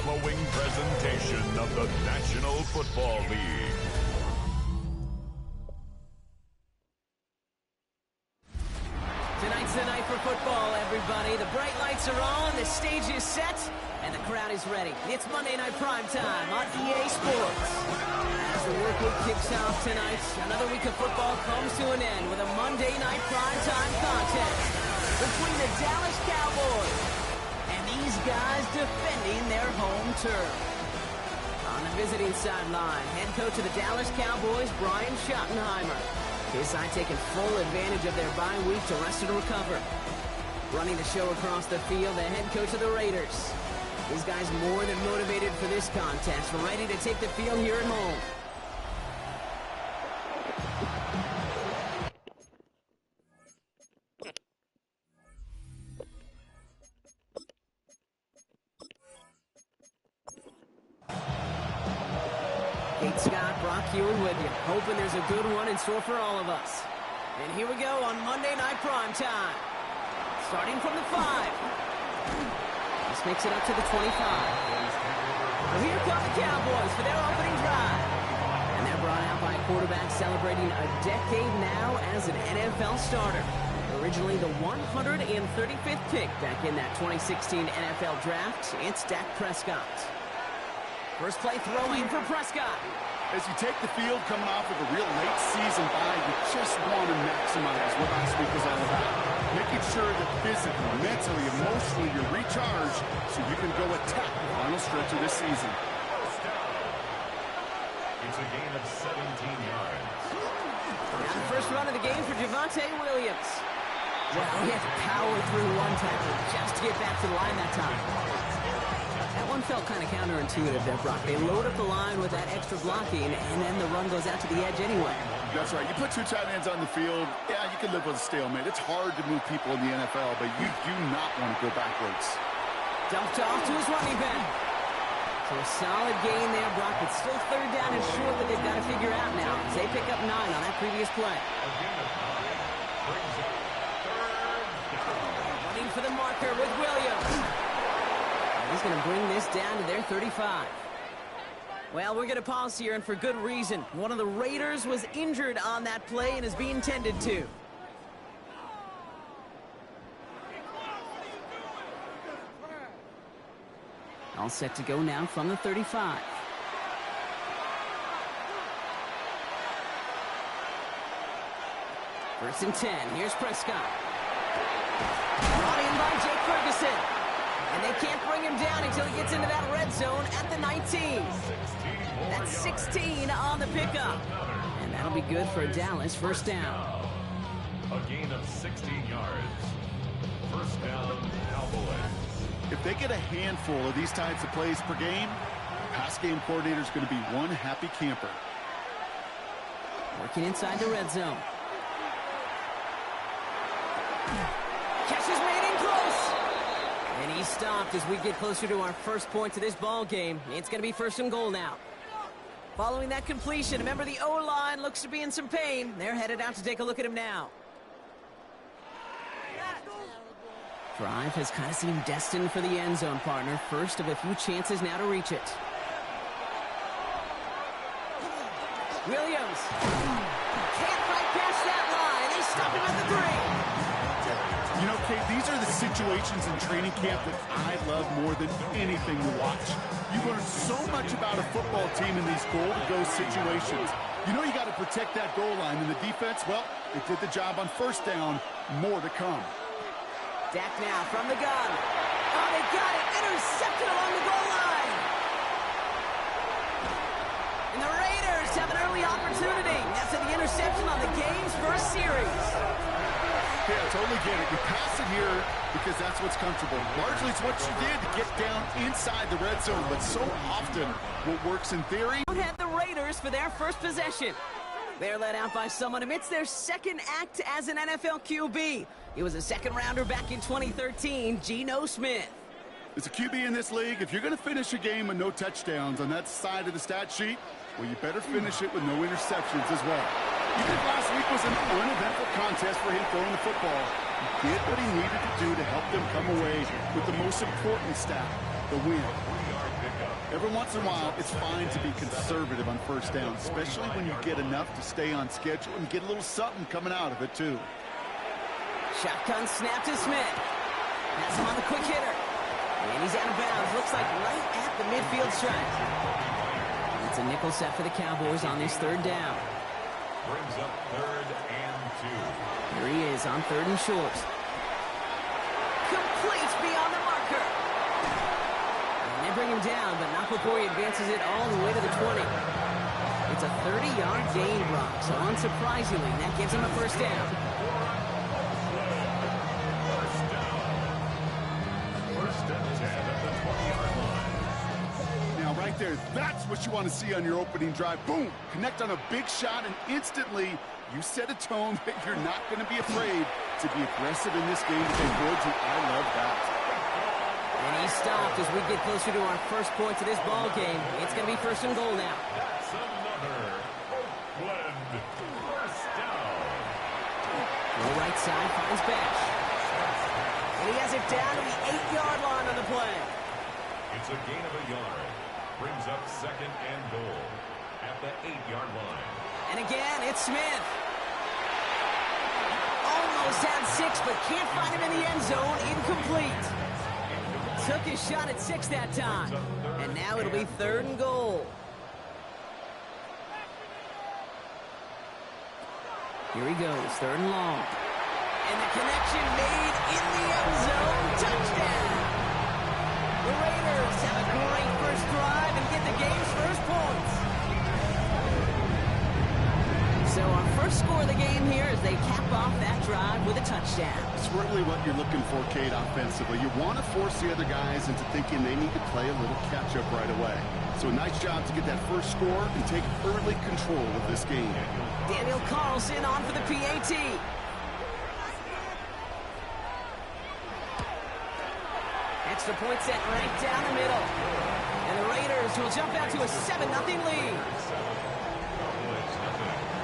following presentation of the National Football League. Tonight's the night for football, everybody. The bright lights are on, the stage is set, and the crowd is ready. It's Monday Night Primetime on EA Sports. As the work week kicks off tonight, another week of football comes to an end with a Monday Night Primetime contest between the Dallas Cowboys and these guys defending their home turf. On the visiting sideline, head coach of the Dallas Cowboys, Brian Schottenheimer. His side taking full advantage of their bye week to rest and recover. Running the show across the field, the head coach of the Raiders. These guys more than motivated for this contest, ready to take the field here at home. Kate Scott, Brock Hewitt with you, hoping there's a good one in store for all of us. And here we go on Monday Night Primetime. Starting from the 5. This makes it up to the 25. Well, here come the Cowboys for their opening drive. And they're brought out by a quarterback celebrating a decade now as an NFL starter. Originally the 135th pick back in that 2016 NFL Draft, it's Dak Prescott. First play throwing for Prescott. As you take the field coming off of a real late season bye, you just want to maximize what last week was all about. Making sure that physically, mentally, emotionally you're recharged so you can go attack the final stretch of this season. It's a gain of 17 yards. Now the first run of the game for Javonte Williams. Well, he had to power through one tackle just to get back to the line that time. That one felt kind of counterintuitive there, Brock. They load up the line with that extra blocking, and then the run goes out to the edge anyway. That's right. You put two tight ends on the field, yeah, you can live with a stalemate. It's hard to move people in the NFL, but you do not want to go backwards. Dumped off to his running back. So a solid gain there, Brock. It's still third down and short, but they've got to figure out now as they pick up 9 on that previous play. Running for the marker with Williams. He's going to bring this down to their 35. Well, we're going to pause here, and for good reason. One of the Raiders was injured on that play and is being tended to. All set to go now from the 35. First and 10. Here's Prescott. Brought in by Jake Ferguson. And they can't bring him down until he gets into that red zone at the 19. That's 16 on the pickup. And that'll be good for Dallas. First down. A gain of 16 yards. First down, Cowboys. If they get a handful of these types of plays per game, the pass game coordinator is going to be one happy camper. Working inside the red zone. Catch is made in close. And he's stopped as we get closer to our first point to this ball game. It's going to be first and goal now. Following that completion, remember the O-line looks to be in some pain. They're headed out to take a look at him now. Drive has kind of seemed destined for the end zone, partner. First of a few chances now to reach it. Williams. Can't fight past that line. They stop him at the 3. You know, Kate, these are the situations in training camp that I love more than anything to watch. You learn so much about a football team in these goal-to-go situations. You know you got to protect that goal line, and the defense, well, they did the job on first down. More to come. Dak now from the gun. Oh, they got it. Intercepted along the goal line. And the Raiders have an early opportunity. That's the interception on the game's first series. Yeah, totally get it. You pass it here because that's what's comfortable. Largely it's what you did to get down inside the red zone, but so often what works in theory. Had the Raiders for their first possession. They're led out by someone amidst their second act as an NFL QB. He was a second-rounder back in 2013, Geno Smith. As a QB in this league, if you're going to finish a game with no touchdowns on that side of the stat sheet, well, you better finish it with no interceptions as well. Even if last week was an uneventful contest for him throwing the football, he did what he needed to do to help them come away with the most important stat, the win. Every once in a while, it's fine to be conservative on first down, especially when you get enough to stay on schedule and get a little something coming out of it, too. Shotgun snap to Smith. That's him on the quick hitter. And he's out of bounds. Looks like right at the midfield stripe. It's a nickel set for the Cowboys on this third down. Brings up 3rd and 2. Here he is on 3rd and short. Complete beyond the marker. And they bring him down, but not before he advances it all the way to the 20. It's a 30-yard gain, Brock, so unsurprisingly, that gives him a first down. First and 10 at the 20-yard line. Now, right there, that's what you want to see on your opening drive. Boom! Connect on a big shot, and instantly, you set a tone that you're not going to be afraid to be aggressive in this game today, boys, and I love that. And he stopped as we get closer to our first points of this ball game. It's going to be 1st and goal now. That's another Oakland first down. To the right side, finds Bash. And he has it down to the 8-yard line on the play. It's a gain of a yard. Brings up 2nd and goal at the 8-yard line. And again, it's Smith. Almost had 6, but can't find him in the end zone. Incomplete. Took his shot at 6 that time. And now it'll be 3rd and goal. Here he goes, 3rd and long. And the connection made in the end zone. Touchdown! The Raiders have a great first drive and get the game's first points. So our first score of the game here as they cap off that drive with a touchdown. It's really what you're looking for, Kate, offensively. You want to force the other guys into thinking they need to play a little catch-up right away. So a nice job to get that first score and take early control of this game. Daniel Carlson on for the PAT. Extra point set right down the middle. And the Raiders will jump out to a 7-0 lead.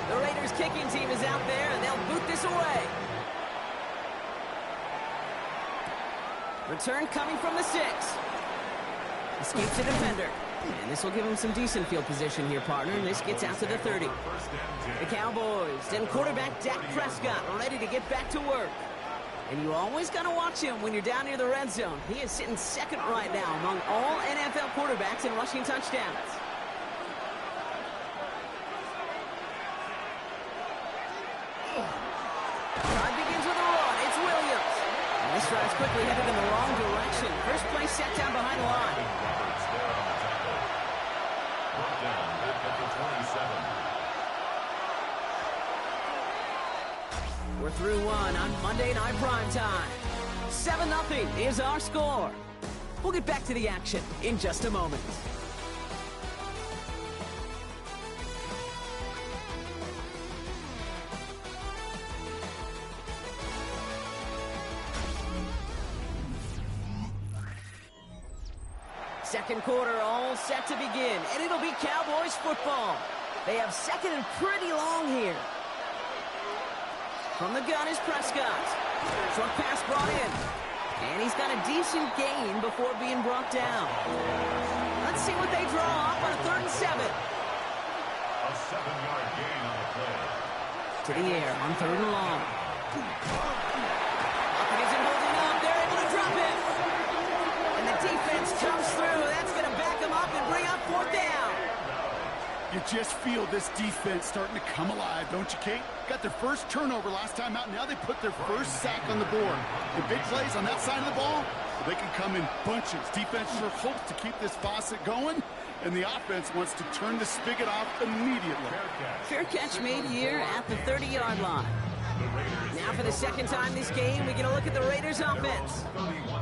The Raiders kicking team is out there, and they'll boot this away. Return coming from the 6. Escapes the defender. And this will give him some decent field position here, partner. And this gets out to the 30. The Cowboys and quarterback Dak Prescott ready to get back to work. And you always got to watch him when you're down near the red zone. He is sitting 2nd right now among all NFL quarterbacks in rushing touchdowns. Drive begins with a run. It's Williams. And this drive's quickly headed in the wrong direction. First play set down behind the line. Brought down back at the 27. We're through one on Monday Night Primetime. 7-0 is our score. We'll get back to the action in just a moment. Second quarter all set to begin, and it'll be Cowboys football. They have 2nd and pretty long here. From the gun is Prescott. Short pass brought in. And he's got a decent gain before being brought down. Let's see what they draw up on a 3rd and 7. A 7-yard gain on the play. To the air on 3rd and long. Up isn't holding up. They're able to drop it. And the defense comes through. That's going to back them up and bring up 4th down. You just feel this defense starting to come alive, don't you, Kate? Got their first turnover last time out. Now they put their first sack on the board. The big plays on that side of the ball, they can come in bunches. Defense sure hopes to keep this faucet going, and the offense wants to turn the spigot off immediately. Fair catch made here at the 30-yard line. Now for the 2nd time this game, we get a look at the Raiders offense.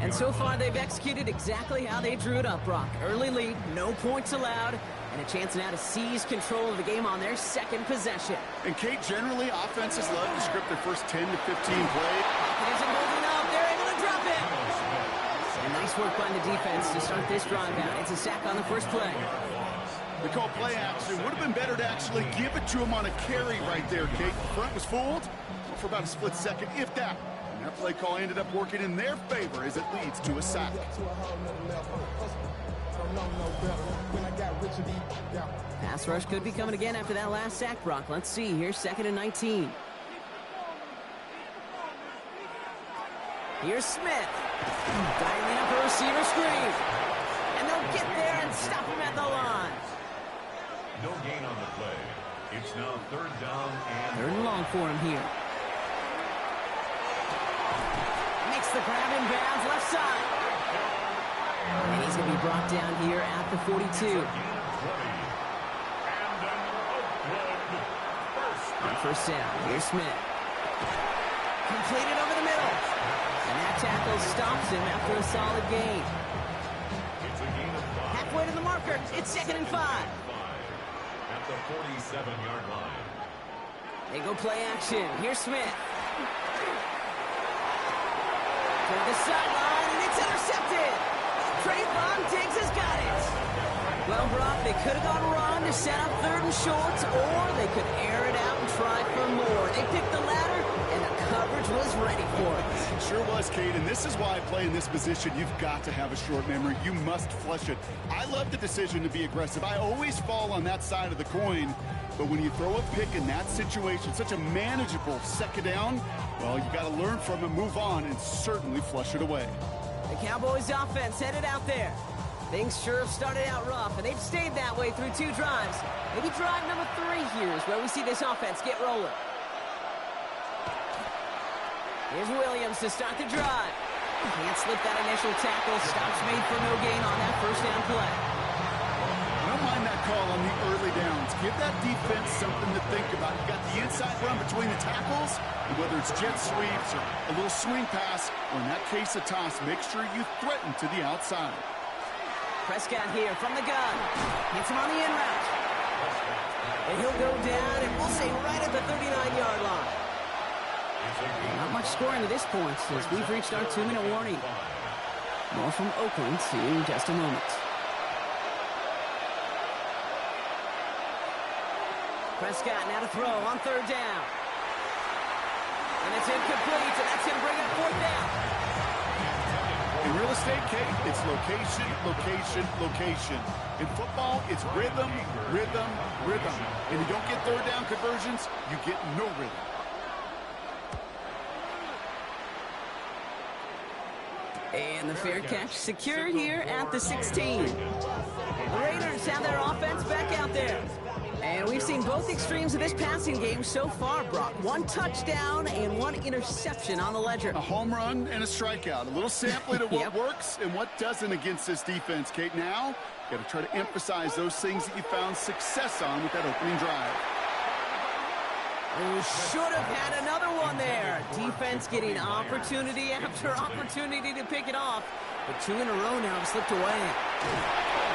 And so far they've executed exactly how they drew it up, Brock. Early lead, no points allowed, and a chance now to seize control of the game on their 2nd possession. And Kate, generally offenses love to script their first 10 to 15 plays. It isn't holding up, they're able to drop it. And nice work by the defense to start this drive out. It's a sack on the first play. They call play action. Would have been better to actually give it to him on a carry right there, Kate. The front was fooled for about a split second, if that. That play call ended up working in their favor as it leads to a sack. Pass rush could be coming again after that last sack, Brock. Let's see. Here's 2nd and 19. Here's Smith. Dialing up a receiver screen. And they'll get there and stop him at the line. No gain on the play. It's now 3rd down and 3rd and long for him here. Makes the grab in bounds left side. And he's going to be brought down here at the 42. On 1st down, here's Smith. Completed over the middle. And that tackle stops him after a solid gain. It's a gain of 5. Halfway to the marker. It's 2nd and 5. At the 47-yard line. They go play action. Here's Smith. To the sideline, and it's intercepted. Trayvon Diggs has got it. Well, Brock, they could have gone run to set up 3rd and short, or they could air it out and try for more. They picked the latter, and the coverage was ready for it. It sure was, Kate, and this is why I play in this position. You've got to have a short memory. You must flush it. I love the decision to be aggressive. I always fall on that side of the coin, but when you throw a pick in that situation, such a manageable 2nd down, well, you got to learn from it, move on, and certainly flush it away. The Cowboys offense headed out there. Things sure have started out rough, and they've stayed that way through 2 drives. Maybe drive number 3 here is where we see this offense get rolling. Here's Williams to start the drive. Can't slip that initial tackle. Stops made for no gain on that 1st down play. I don't mind that call on the early downs. Give that defense something to think about. You got the inside run between the tackles, and whether it's jet sweeps or a little swing pass, or in that case a toss, make sure you threaten to the outside. Prescott here from the gun. Hits him on the in route. And he'll go down, and we'll say right at the 39-yard line. Not much scoring to this point since we've reached our 2-minute warning. More from Oakland in just a moment. Prescott now to throw on 3rd down. And it's incomplete, and that's going to bring up 4th down. In real estate, Kate, it's location, location, location. In football, it's rhythm, rhythm, rhythm. And you don't get 3rd down conversions, you get no rhythm. And the fair catch secure here at the 16. The Raiders have their offense back out there. And we've seen both extremes of this passing game so far, Brock. 1 touchdown and 1 interception on the ledger. A home run and a strikeout. A little sampling of what works and what doesn't against this defense, Kate. Now, you got to try to emphasize those things that you found success on with that opening drive. We should have had another one there. Defense getting opportunity after opportunity to pick it off. But 2 in a row now have slipped away.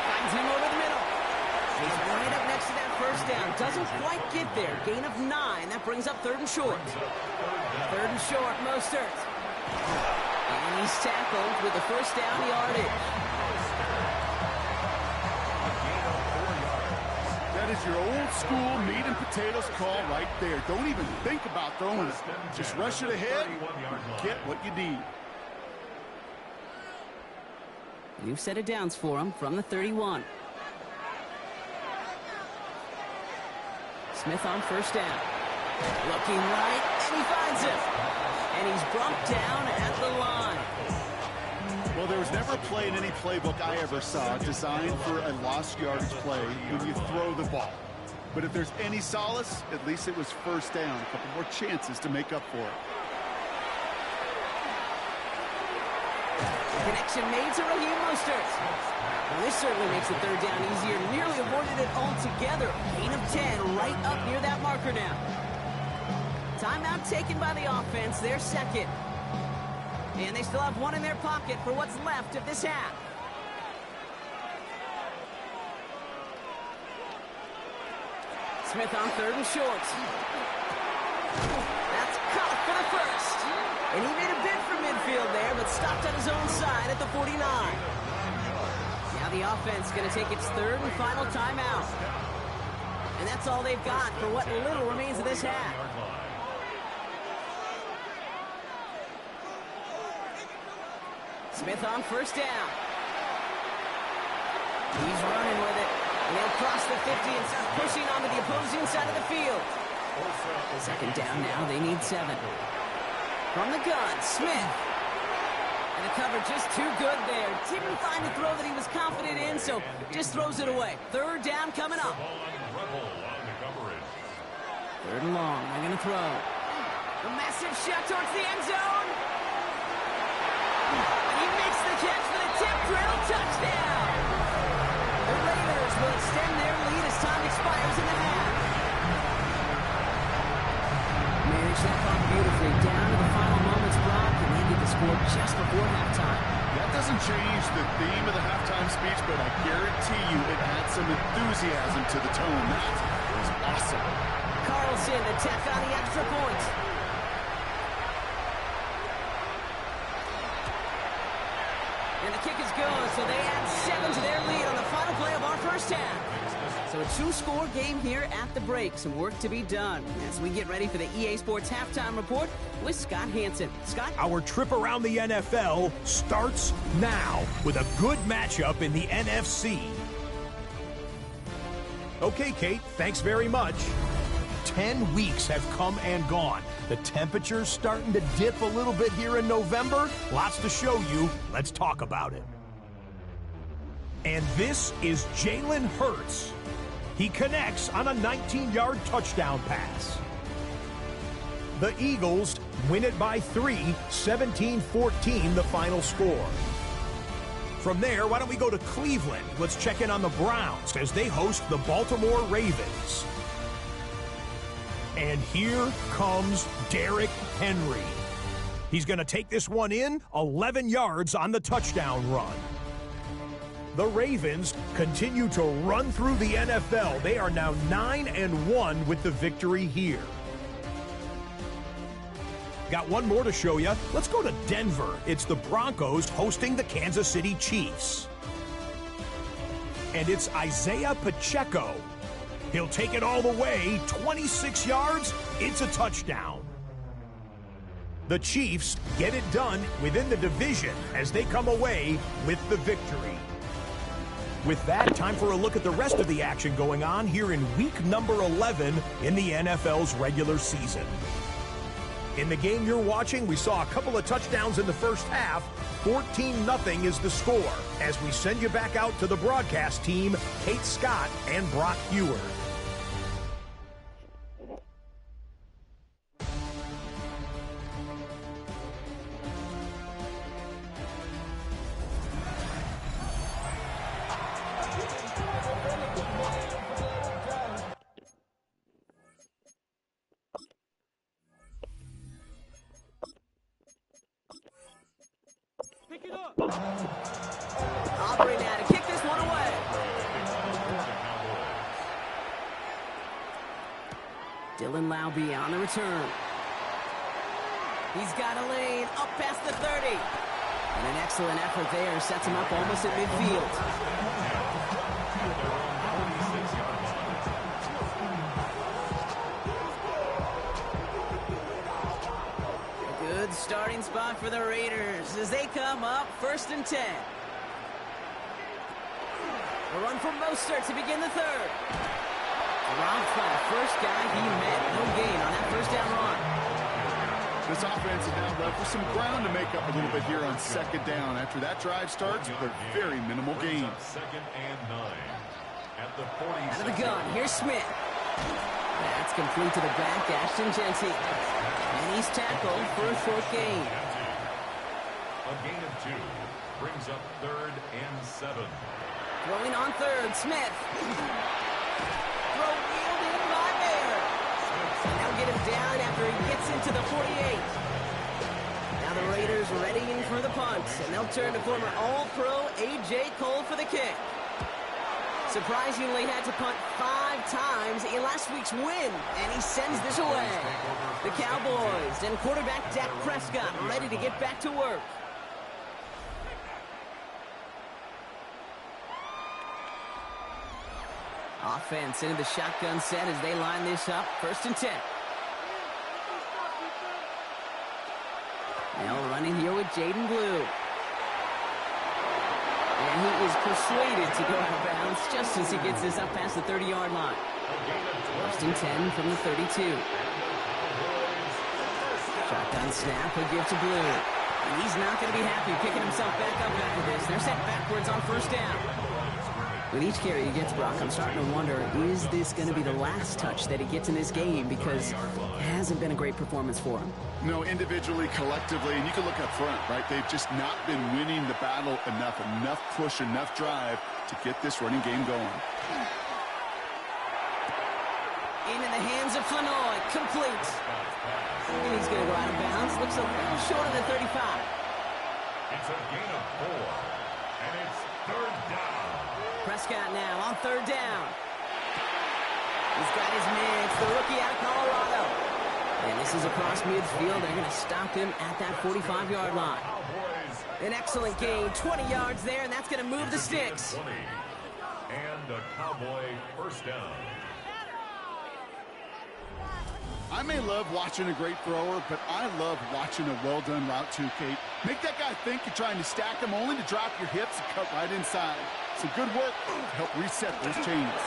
Finds him over the middle. He's right up next to that 1st down. Doesn't quite get there. Gain of 9. That brings up 3rd and short. 3rd and short, Mostert. And he's tackled with the 1st down yardage. That is your old school meat and potatoes call right there. Don't even think about throwing it. Just rush it ahead and get what you need. New set of downs for him from the 31. Smith on 1st down. Looking right, and he finds it. And he's brought down at the line. Well, there was never a play in any playbook I ever saw designed for a lost yardage play when you throw the ball. But if there's any solace, at least it was 1st down. A couple more chances to make up for it. Connection made to Raheem Mostert. Well, this certainly makes the 3rd down easier. Nearly avoided it altogether. Gain of 10 right up near that marker now. Timeout taken by the offense. Their 2nd. And they still have 1 in their pocket for what's left of this half. Smith on 3rd and short. That's caught for the 1st. And he made a bid for midfield there, but stopped on his own side at the 49. Now the offense going to take its 3rd and final timeout. And that's all they've got for what little remains of this half. Smith on first down. He's running with it. And they'll cross the 50 and start pushing onto the opposing side of the field. Second down now. They need 7. From the gun, Smith. And the cover just too good there. Didn't find the throw that he was confident in, so just throws it away. Third down coming up. Third and long. They're going to throw. A massive shot towards the end zone. And he makes the catch for the tip drill touchdown. The Raiders will extend their lead as time expires in the half. Managed that clock beautifully down to the final moments, Brock, and they get the score just before halftime. That doesn't change the theme of the halftime speech, but I guarantee you it adds some enthusiasm to the tone. That was awesome. Carlson to tack on the extra point. And the kick is good, so they add 7 to their lead on the final play of our first half. So a 2-score game here at the break. Some work to be done as we get ready for the EA Sports Halftime Report with Scott Hansen. Scott? Our trip around the NFL starts now with a good matchup in the NFC. Okay, Kate, thanks very much. 10 weeks have come and gone. The temperature's starting to dip a little bit here in November. Lots to show you. Let's talk about it. And this is Jalen Hurts. He connects on a 19-yard touchdown pass. The Eagles win it by 3, 17-14 the final score. From there, why don't we go to Cleveland? Let's check in on the Browns as they host the Baltimore Ravens. And here comes Derrick Henry. He's going to take this one in, 11 yards on the touchdown run. The Ravens continue to run through the NFL. They are now 9-1 with the victory here. Got one more to show you. Let's go to Denver. It's the Broncos hosting the Kansas City Chiefs. And it's Isaiah Pacheco. He'll take it all the way, 26 yards, it's a touchdown. The Chiefs get it done within the division as they come away with the victory. With that, time for a look at the rest of the action going on here in week number 11 in the NFL's regular season. In the game you're watching, we saw a couple of touchdowns in the first half. 14-0 is the score as we send you back out to the broadcast team, Kate Scott and Brock Heward. Aubrey now to kick this one away. Dylan Laube on the return. He's got a lane up past the 30. And an excellent effort there sets him up almost at midfield. Good starting spot for the Raiders as they come up 1st and 10. A run from Mostert to begin the third. Dropped by the first guy he met. No gain on that first down run. This offense is now left with some ground to make up a little bit here on 2nd down. After that drive starts with a very minimal gain. 2nd and 9. At the 40. Out of the gun, here's Smith. That's complete to the back, Ashton Jensen. And he's tackled for a short gain. A gain of 2 brings up 3rd and 7. Throwing on 3rd, Smith. Throw wheeled in by Mayer. And they'll get him down after he gets into the 48. Now the Raiders readying for the punt, and they'll turn to former All-Pro A.J. Cole for the kick. Surprisingly had to punt 5 times in last week's win, and he sends this away. The Cowboys and quarterback Dak Prescott ready to get back to work. Offense into the shotgun set as they line this up. 1st and 10. Now running here with Jaden Blue. And he is persuaded to go out of bounds just as he gets this up past the 30-yard line. First and 10 from the 32. Shotgun snap, a give to Blue. And he's not going to be happy picking himself back up after this. They're sent backwards on first down. With each carry he gets, Brock, I'm starting to wonder, is this going to be the last touch that he gets in this game? Because it hasn't been a great performance for him. No, individually, collectively, and you can look up front, right? They've just not been winning the battle enough push, enough drive to get this running game going. Into the hands of Flanoy, complete. And he's going to go out of bounds. Looks a little short of the 35. It's a gain of 4, and it's third down. Prescott now on third down. He's got his man. It's the rookie out of Colorado. And this is across midfield. They're going to stop him at that 45-yard line. An excellent gain. 20 yards there, and that's going to move the sticks. And a Cowboy first down. I may love watching a great thrower, but I love watching a well-done route too, Kate. Make that guy think you're trying to stack them only to drop your hips and cut right inside. So good work to help reset those chains.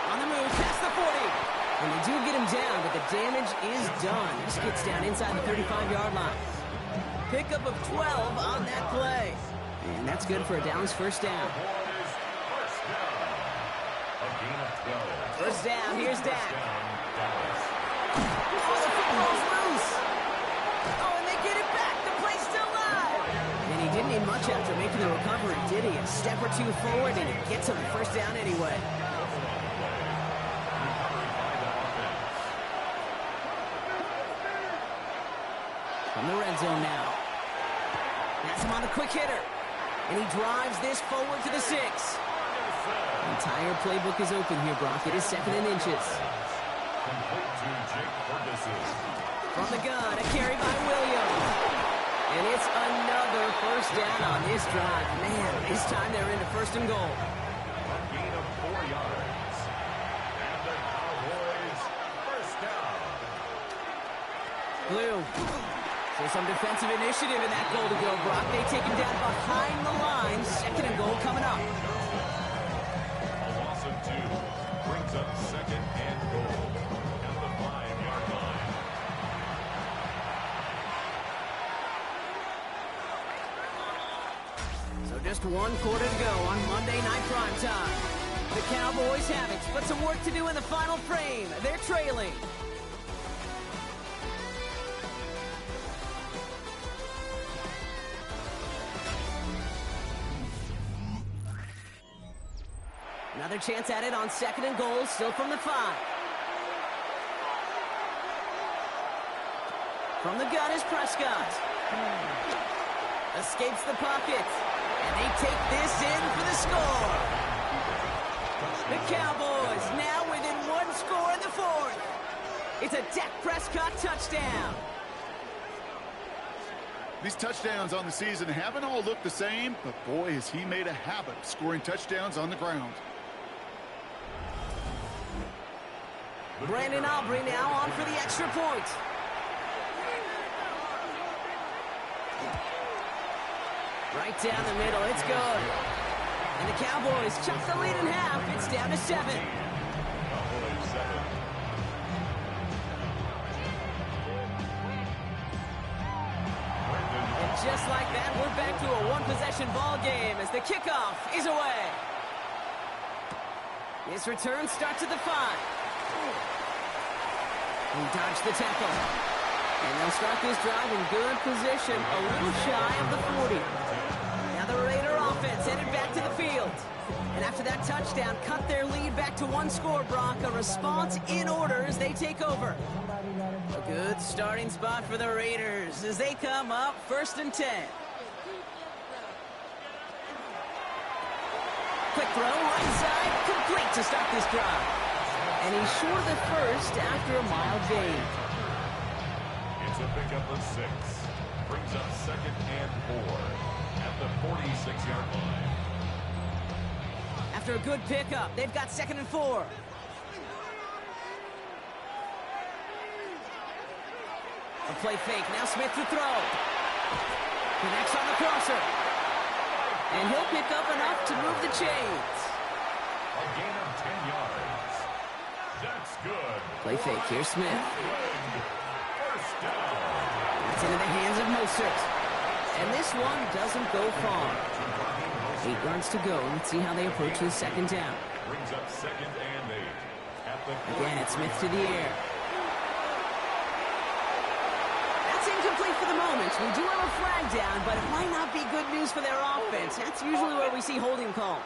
On the move, past the 40. And they do get him down, but the damage is done. This gets down inside the 35-yard line. Pickup of 12 on that play. And that's good for a Dallas first down. First down, here's Dak. Oh, the football's loose. Oh, and they get it back. The play's still live. And he didn't need much after making the recovery, did he? A step or two forward, and he gets him the first down anyway. From the red zone now. That's him on the quick hitter. And he drives this forward to the 6. The entire playbook is open here, Brock. It is 2nd and inches. From the gun, a carry by Williams. And it's another first down on this drive. Man, this time they're into 1st and goal. A gain of 4 yards. And the Cowboys first down. Blue. So some defensive initiative in that goal to go, Brock. They take him down behind the line. 2nd and goal coming up. A loss of 2 brings up 2nd and goal. Just 1 quarter to go on Monday Night Primetime. The Cowboys have it, but some work to do in the final frame. They're trailing. Another chance at it on 2nd and goal, still from the 5. From the gun is Prescott. Escapes the pocket. And they take this in for the score. The Cowboys now within 1 score in the 4th. It's a Dak Prescott touchdown. These touchdowns on the season haven't all looked the same, but boy, has he made a habit of scoring touchdowns on the ground. Brandon Aubrey now on for the extra point. Right down the middle, it's good. And the Cowboys chop the lead in half. It's down to 7. And just like that, we're back to a 1-possession ball game as the kickoff is away. This return starts at the 5. He dodged the tackle. And they'll start this drive in good position, a little shy of the 40. Now the Raider offense headed back to the field. And after that touchdown, cut their lead back to 1 score, Brock. A response in order as they take over. A good starting spot for the Raiders as they come up 1st and 10. Quick throw, right side, complete to start this drive. And he's short of the 1st after a mild gain. It's a pickup of 6. Brings up 2nd and 4 at the 46-yard line. After a good pickup, they've got 2nd and 4. A play fake. Now Smith to throw. Connects on the crosser. And he'll pick up enough to move the chains. A gain of 10 yards. That's good. Play fake. Here's Smith. First down. It's into the hands of Mostert. And this one doesn't go far. 8 yards to go. Let's see how they approach the second down. Brings up second and 8. At the Again, it's Smith to the air. That's incomplete for the moment. We do have a flag down, but it might not be good news for their offense. That's usually where we see holding calls.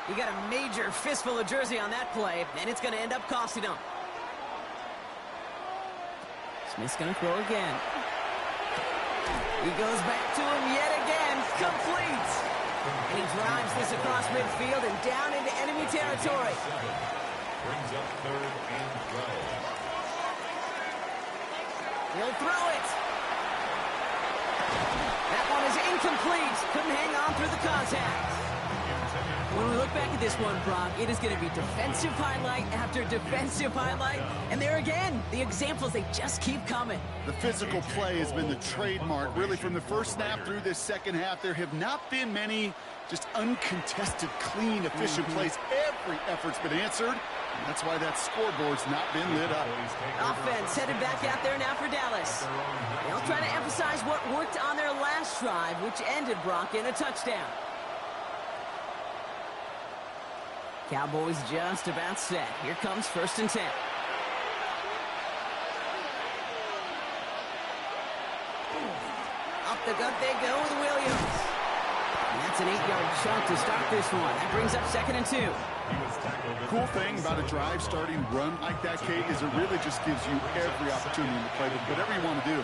You got a major fistful of jersey on that play, and it's going to end up costing them. Smith's going to throw again. He goes back to him yet again. Complete. And he drives this across midfield and down into enemy territory. brings up third and 12. He'll throw it. That one is incomplete. Couldn't hang on through the contact. When we look back at this one, Brock, it is going to be defensive highlight after defensive highlight. And there again, the examples, they just keep coming. The physical play has been the trademark, really, from the first snap through this second half. There have not been many just uncontested, clean, efficient plays. Every effort's been answered. And that's why that scoreboard's not been lit up. Offense headed back out there now for Dallas. They'll try to emphasize what worked on their last drive, which ended, Brock, in a touchdown. Cowboys just about set. Here comes 1st and 10. Up the gut they go with Williams. And that's an 8-yard chunk to start this one. That brings up 2nd and 2. Cool thing about a drive starting run like that, Kate, is it really just gives you every opportunity to play with whatever you want to do.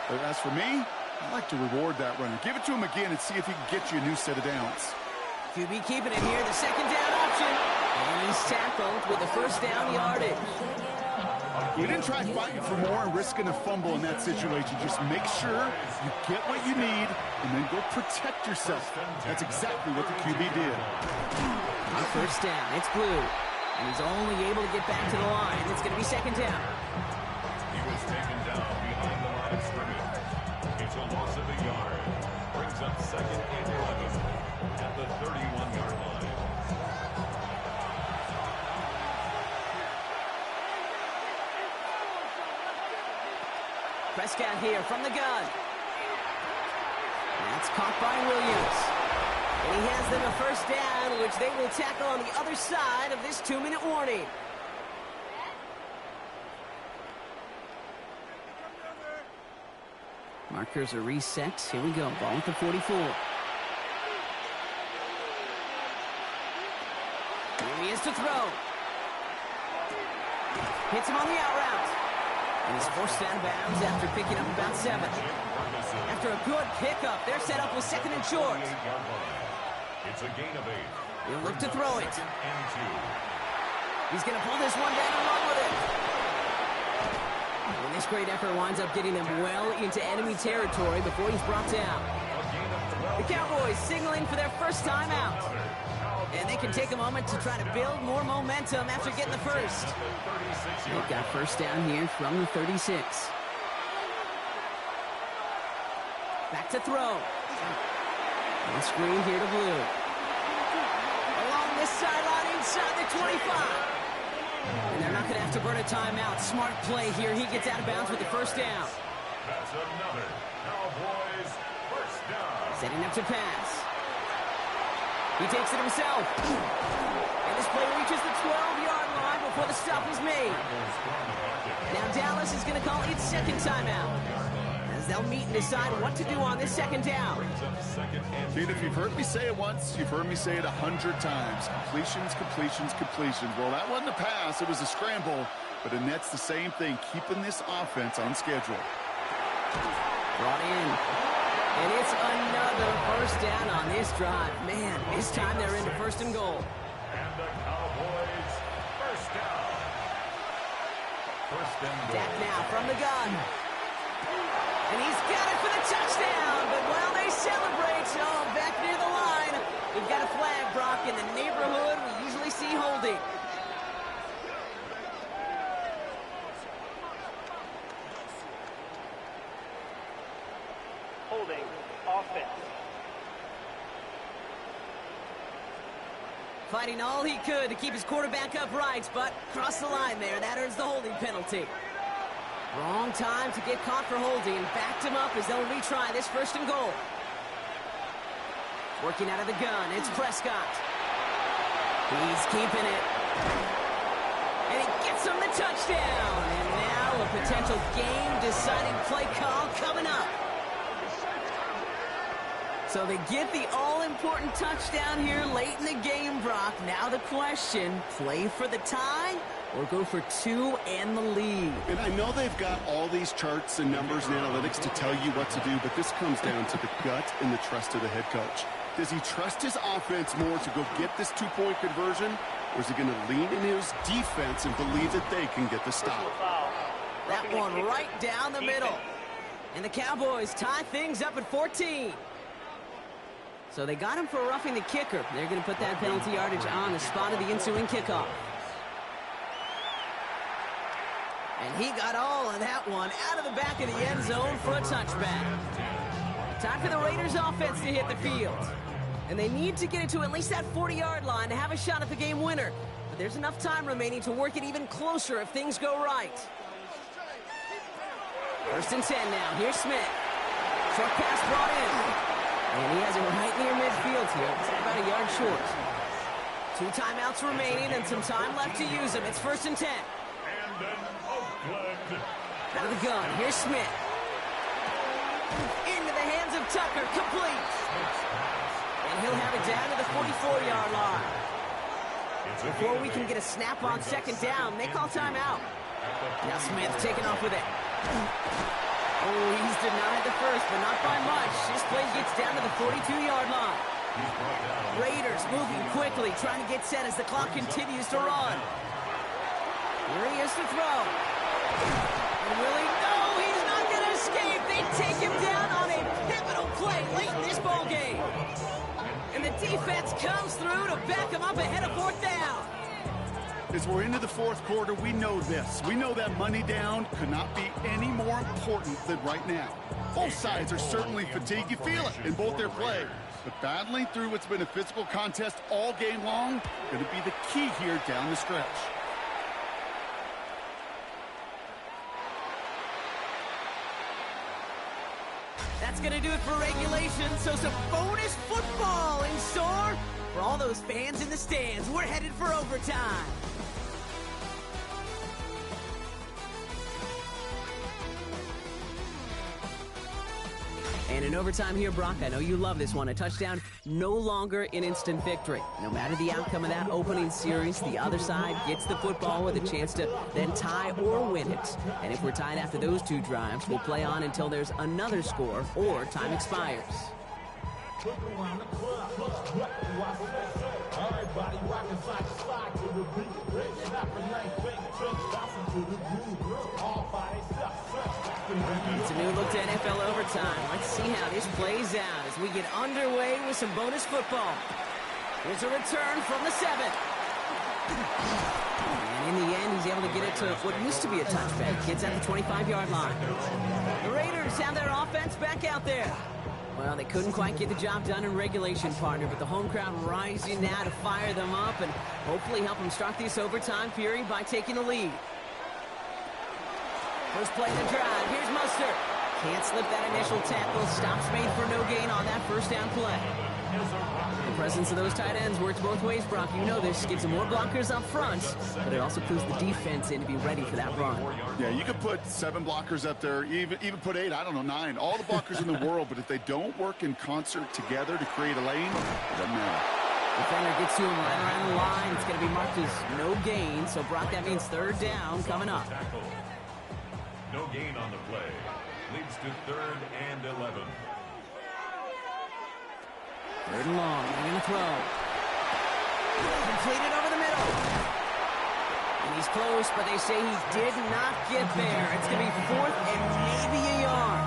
But as for me, I like to reward that runner. Give it to him again and see if he can get you a new set of downs. QB keeping it here, the 2nd down option. And he's tackled with a 1st down yardage. We didn't try fighting for more and risking a fumble in that situation. Just make sure you get what you need and then go protect yourself. That's exactly what the QB did. On 1st down, it's Blue. And he's only able to get back to the line. It's going to be 2nd down. He was taken down behind the line of scrimmage. It's a loss of a yard. Brings up 2nd and 11 at the 31-yard line. Prescott here from the gun. That's caught by Williams. And he has them a 1st down, which they will tackle on the other side of this 2-minute warning. Markers are reset. Here we go. Ball at the 44. Here he is to throw. Hits him on the out route. And he's forced out of bounds after picking up about 7. After a good pickup, they're set up with 2nd and short. It's a gain of 8. He'll look to throw it. 2nd and 2. He's going to pull this one down and run with it. And this great effort winds up getting them well into enemy territory before he's brought down. The Cowboys signaling for their first time out. And they can take a moment to try to build more momentum after getting the first. They've got 1st down here from the 36. Back to throw. And screen here to Blue. Along this sideline inside the 25. And they're not going to have to burn a timeout. Smart play here. He gets out of bounds with the 1st down. That's another Cowboys 1st down. Setting up to pass. He takes it himself. And this play reaches the 12-yard line before the stop is made. Now Dallas is going to call its 2nd timeout, as they'll meet and decide what to do on this 2nd down. Dude, if you've heard me say it once, you've heard me say it 100 times. Completions, completions, completions. Well, that wasn't a pass. It was a scramble. But Annette's the same thing, keeping this offense on schedule. Brought in. And it's another 1st down on this drive. Man, this time they're into 1st and goal. And the Cowboys 1st down. 1st and goal. Dak now from the gun. And he's got it for the touchdown. But while they celebrate, back near the line, we've got a flag, Brock, in the neighborhood we usually see holding. Holding offense. Fighting all he could to keep his quarterback upright, but crossed the line there. That earns the holding penalty. Wrong time to get caught for holding. Backed him up as they'll retry this 1st and goal. Working out of the gun, it's Prescott. He's keeping it. And he gets him the touchdown. And now a potential game-deciding play call coming up. So they get the all-important touchdown here late in the game, Brock. Now the question, play for the tie or go for 2 and the lead? And I know they've got all these charts and numbers and analytics to tell you what to do, but this comes down to the gut and the trust of the head coach. Does he trust his offense more to go get this 2-point conversion, or is he going to lean in his defense and believe that they can get the stop? That one right down the middle. And the Cowboys tie things up at 14. So they got him for roughing the kicker. They're going to put that penalty yardage on the spot of the ensuing kickoff. And he got all of that one out of the back of the end zone for a touchback. Time for the Raiders offense to hit the field. And they need to get it to at least that 40-yard line to have a shot at the game winner. But there's enough time remaining to work it even closer if things go right. 1st and 10 now. Here's Smith. Short pass brought in. And he has it right near midfield here. It's about a yard short. 2 timeouts remaining and some time left to use them. It's 1st and 10. Out of the gun. Here's Smith. Into the hands of Tucker. Complete. And he'll have it down to the 44-yard line. Before we can get a snap on 2nd down, they call timeout. Now Smith taking off with it. Oh, he's denied the first, but not by much. This play gets down to the 42-yard line. Raiders moving quickly, trying to get set as the clock continues to run. Here he is to throw. And will he? No, he's not going to escape. They take him down on a pivotal play late in this ball game. And the defense comes through to back him up ahead of 4th down. As we're into the 4th quarter, we know this. We know that money down could not be any more important than right now. Both sides are certainly fatigued. You feel it in both their play. But battling through what's been a physical contest all game long, going to be the key here down the stretch. That's going to do it for regulation, so some bonus football in store for all those fans in the stands. We're headed for overtime. And in overtime here, Brock, I know you love this one. A touchdown, no longer an instant victory. No matter the outcome of that opening series, the other side gets the football with a chance to then tie or win it. And if we're tied after those 2 drives, we'll play on until there's another score or time expires. It's a new look to NFL overtime. Let's see how this plays out as we get underway with some bonus football. Here's a return from the 7. And in the end, he's able to get it to what used to be a touchback. Gets at the 25-yard line. The Raiders have their offense back out there. Well, they couldn't quite get the job done in regulation, partner, but the home crowd rising now to fire them up and hopefully help them start this overtime fury by taking the lead. First play of the drive. Here's Mustard. Can't slip that initial tackle. Stops made for no gain on that 1st down play. The presence of those tight ends works both ways, Brock. You know this. Gives them more blockers up front, but it also puts the defense in to be ready for that run. Yeah, you could put 7 blockers up there, even put 8, I don't know, 9. All the blockers in the world, but if they don't work in concert together to create a lane, it doesn't matter. Defender gets to him right around the line. It's going to be marked as no gain, so Brock, that means 3rd down coming up. No gain on the play. Leads to 3rd and 11. 3rd and long. They're going to throw. Completed over the middle. And he's close, but they say he did not get there. It's going to be 4th and maybe a yard.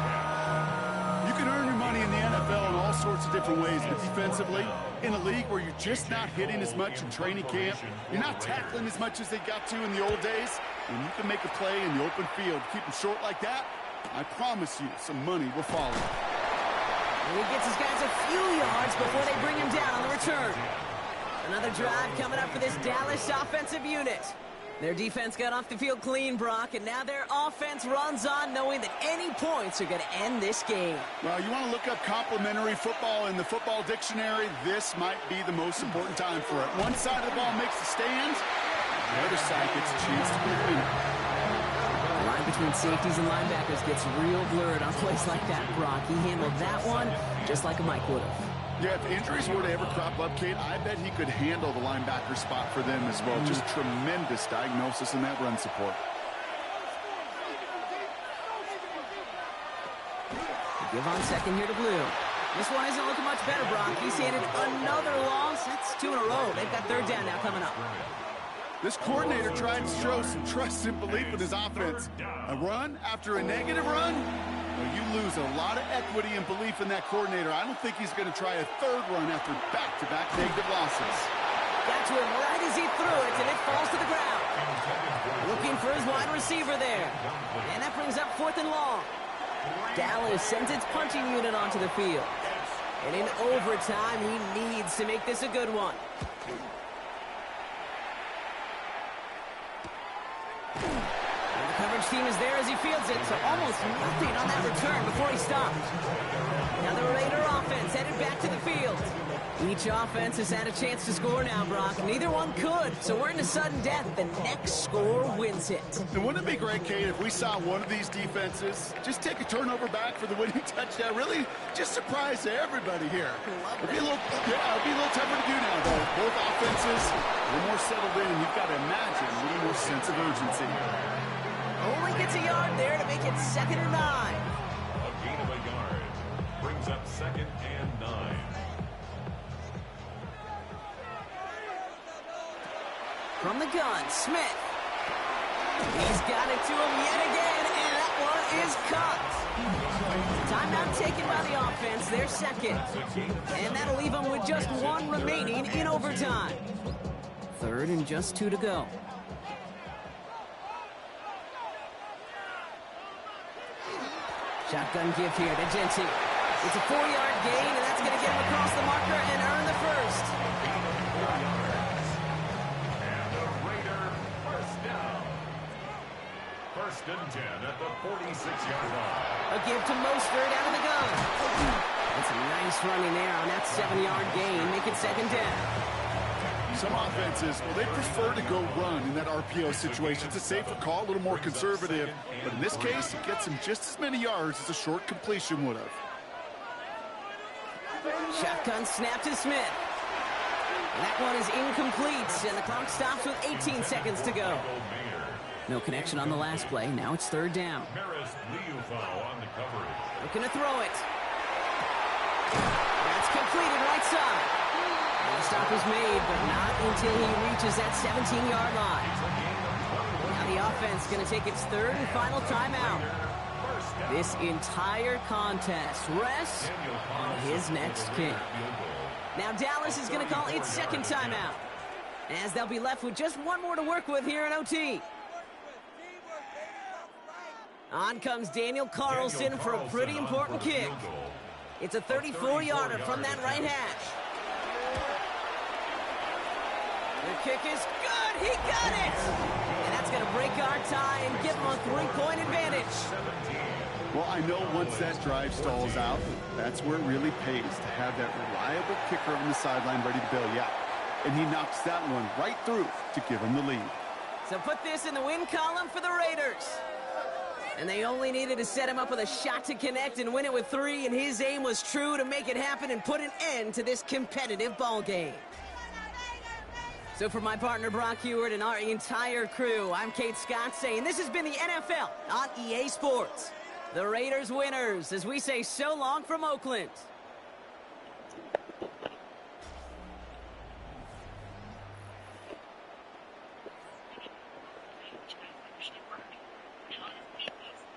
You can earn your money in the NFL in all sorts of different ways, but defensively, in a league where you're just not hitting as much in training camp, you're not tackling as much as they got to in the old days, when you can make a play in the open field, keep them short like that, I promise you some money will follow. And he gets his guys a few yards before they bring him down on the return. Another drive coming up for this Dallas offensive unit. Their defense got off the field clean, Brock, and now their offense runs on knowing that any points are going to end this game. Well, you want to look up complimentary football in the football dictionary, this might be the most important time for it. One side of the ball makes the stand, the other side gets a chance to be a winner. The line between safeties and linebackers gets real blurred on plays like that, Brock. He handled that one just like a Mike would have. Yeah, if injuries were to ever crop up, Kate, I bet he could handle the linebacker spot for them as well. Just tremendous diagnosis in that run support. Give on second here to Blue. This one isn't looking much better, Brock. He's handed another loss. That's 2 in a row. They've got third down now coming up. This coordinator tried to show some trust and belief in his offense. A run after a negative run? Well, you lose a lot of equity and belief in that coordinator. I don't think he's going to try a third run after back-to-back negative losses. Got to him right as he threw it, and it falls to the ground. Looking for his wide receiver there. And that brings up 4th and long. Dallas sends its punching unit onto the field. And in overtime, he needs to make this a good one. And the coverage team is there as he fields it, so almost nothing on that return before he stopped. Now the Raider offense headed back to the field. Each offense has had a chance to score now, Brock. Neither one could, so we're into sudden death. The next score wins it. And wouldn't it be great, Kate, if we saw one of these defenses just take a turnover back for the winning touchdown? Really just surprise everybody here. It'd be a little tougher to do now, though. Both offenses a little more settled in. You've got to imagine a little more sense of urgency. Only gets a yard there to make it 2nd and 9. A gain of a yard brings up 2nd and 9. From the gun, Smith. He's got it to him yet again, and that one is caught. Timeout taken by the offense, their second. And that'll leave them with just 1 remaining in overtime. 3rd and just 2 to go. Shotgun give here to Genty. It's a 4-yard gain, and that's going to get him across the marker and earn the first. First and 10 at the 46-yard line. A give to Mostert out of the gun. That's a nice running there on that 7-yard gain. Make it 2nd down. Some offenses, well, they prefer to go run in that RPO situation. It's a safer call, a little more conservative. But in this case, it gets him just as many yards as a short completion would have. Shotgun snap to Smith. And that one is incomplete, and the clock stops with 18 seconds to go. No connection on the last play. Now it's 3rd down. Looking to throw it. That's completed right side. And the stop is made, but not until he reaches that 17-yard line. Now the offense going to take its 3rd and final timeout. This entire contest rests on his next kick. Now Dallas is going to call its 2nd timeout, as they'll be left with just 1 more to work with here in OT. On comes Daniel Carlson for a pretty important kick. It's a 34-yarder from that right hash. The kick is good. He got it. And that's going to break our tie and give him a 3-point advantage. Well, I know once that drive stalls out, that's where it really pays to have that reliable kicker on the sideline ready to bail you out. And he knocks that one right through to give him the lead. So put this in the win column for the Raiders. And they only needed to set him up with a shot to connect and win it with 3, and his aim was true to make it happen and put an end to this competitive ball game. So for my partner Brock Heward and our entire crew, I'm Kate Scott saying this has been the NFL on EA Sports. The Raiders winners as we say so long from Oakland.